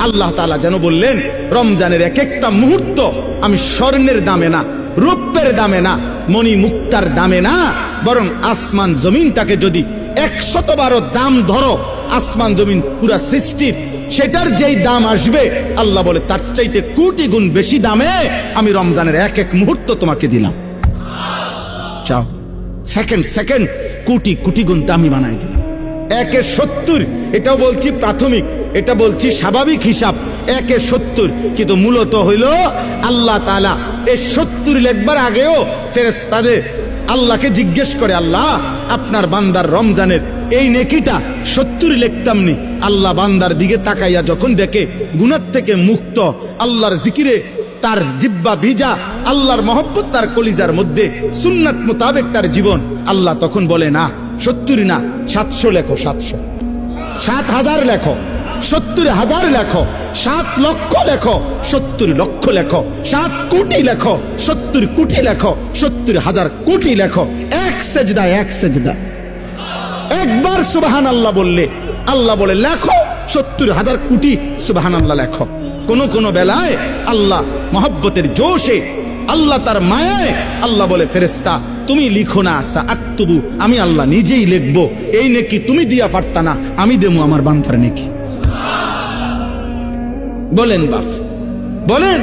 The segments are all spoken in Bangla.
আল্লাহ তাআলা যেন বললেন, রমজানের এক একটা মুহূর্ত আমি স্বর্ণের দামে না, রূপের দামে না, মণি মুক্তার দামে না, বরং আসমান জমিনটাকে যদি 100 দাম ধরো, আসমান জমিন পুরা সৃষ্টির সেটার যেই দাম আসবে, আল্লাহ বলে তার চাইতে কোটি গুণ বেশি দামে আমি রমজানের এক এক মুহূর্ত তোমাকে দিলাম। চাও, সেকেন্ড সেকেন্ড কোটি কোটি গুণ দামি বানাই দিলাম। 1/70, এটাও বলছি প্রাথমিক, এটা বলছি স্বাভাবিক হিসাব, 1/70, কিন্তু মূলত হইল আল্লাহ তাআলা এই 70 লেখবার আগেও ফেরেশতাদের আল্লাহকে জিজ্ঞেস করে, আল্লাহ আপনার বান্দার রমজানের এই নেকিটা 70 লিখতাম নি। আল্লাহ বান্দার দিকে তাকাইয়া যখন দেখে গুনাহ থেকে মুক্ত, আল্লাহর জিকিরে তার জিহ্বা ভিজা, আল্লাহর মহব্বত তার কলিজার মধ্যে, সুন্নাত মোতাবেক তার জীবন, আল্লাহ তখন বলে না 70 না, 700 লেখো, 700, 7,000 লেখো, 70,000 লেখো, 7 লক্ষ লেখো, 70 লক্ষ লেখো, 7 কোটি লেখো, 70 কোটি লেখো, 70,000 কোটি লেখো। এক সেজদা, এক সেজদা, একবার সুবহানাল্লাহ বললে আল্লাহ বলে লেখো 70,000 কোটি সুবহানাল্লাহ লেখো। কোন বেলায় আল্লাহ মহব্বতের জোশে, আল্লাহ তার মায়ায় আল্লাহ বলে, ফেরেশতা তুমি লিখো না, সাআকতুবু, আমি আল্লাহ নিজেই লিখবো। এই নেকি তুমি দিয়া পারতা না, আমি দেবো আমার বান্দার নেকি। বলেন বাপ, বলেন।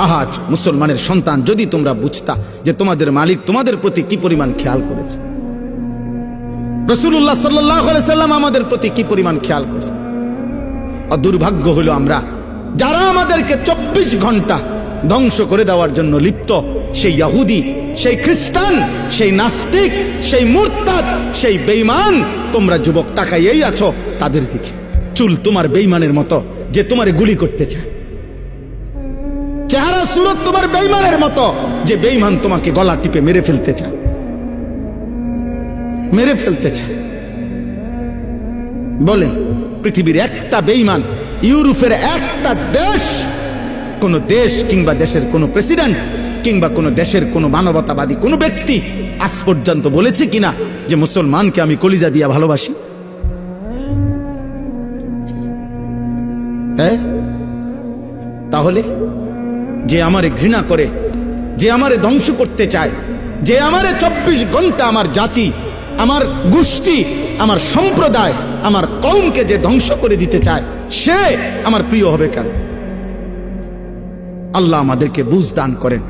আহাজ মুসলমানের সন্তান, যদি তোমরা বুঝতা যে তোমাদের মালিক তোমাদের প্রতি কি পরিমাণ খেয়াল করেছে, রাসূলুল্লাহ সাল্লাল্লাহু আলাইহি সাল্লাম আমাদের প্রতি কি পরিমাণ খেয়াল করেছে। আর দুর্ভাগ্য হলো আমরা যারা আমাদেরকে 24 ঘন্টা ধ্বংস করে দেওয়ার জন্য লিপ্ত, সেই ইহুদি, সেই খ্রিস্টান, সেই নাস্তিক, সেই মুরতাদ, সেই বেঈমান, তোমরা যুবক তাকাইয়েই আছো তাদের দিকে। চুল তোমার বেঈমানের মতো যে তোমারে গুলি করতে চায়, চেহারা সুরত তোমার বেঈমানের মতো যে বেঈমান তোমাকে গলা টিপে মেরে ফেলতে চায়, মেরে ফেলতে চায়। বলেন, পৃথিবীর একটা বেঈমান, ইউরোপের একটা দেশ, কোন দেশ কিংবা দেশের কোন প্রেসিডেন্ট কিংবা কোন দেশের কোন মানবতাবাদী কোন ব্যক্তি আজ পর্যন্ত বলেছে কিনা যে মুসলমানকে আমি কলিজা দিয়া ভালোবাসি? তাহলে যে আমারে ঘৃণা করে, যে আমারে ধ্বংস করতে চায়, যে আমারে 24 ঘন্টা আমার জাতি, আমার গোষ্ঠী, আমার সম্প্রদায়, আমার কওমকে যে ধ্বংস করে দিতে চায়, সে আমার প্রিয় হবে কেন? আল্লাহ আমাদেরকে বুঝ দান করেন।